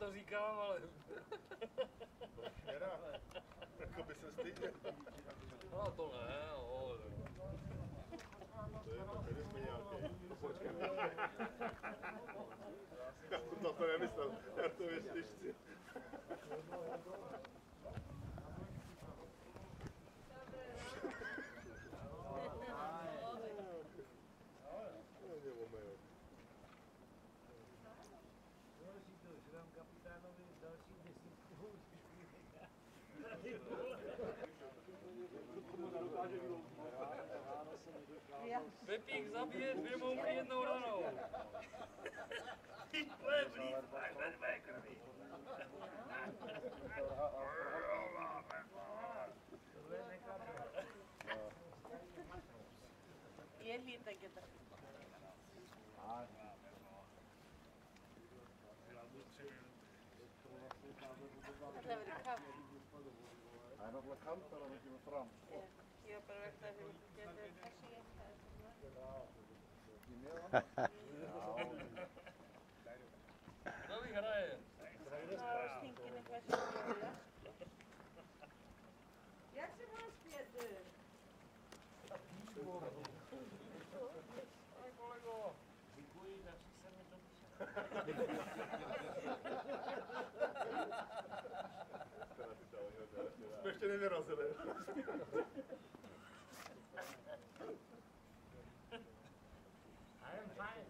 to říkám, ale... Jako by se styděl. No to ne, jo. To je to, tady jsme nějaký. Já jsem na to nemyslel, já to věštěžci. Pepík zabije 2 mouchy 1 ranou. Hij nog lekker kant, dan moet je me fram. Ja, pero esta es Kdo vyhraje? Jak se má zpět? Ahoj kolego. Děkuji, daří se mi to Jsme ještě nevyrazili. I am fine.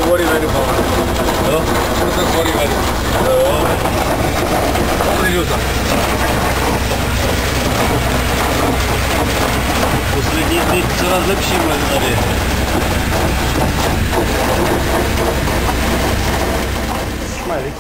Mori vedu, jo? Proto mori vedu. Jo. Dobrý juta. Poslední dny coraz lepší bude tady. Smiley.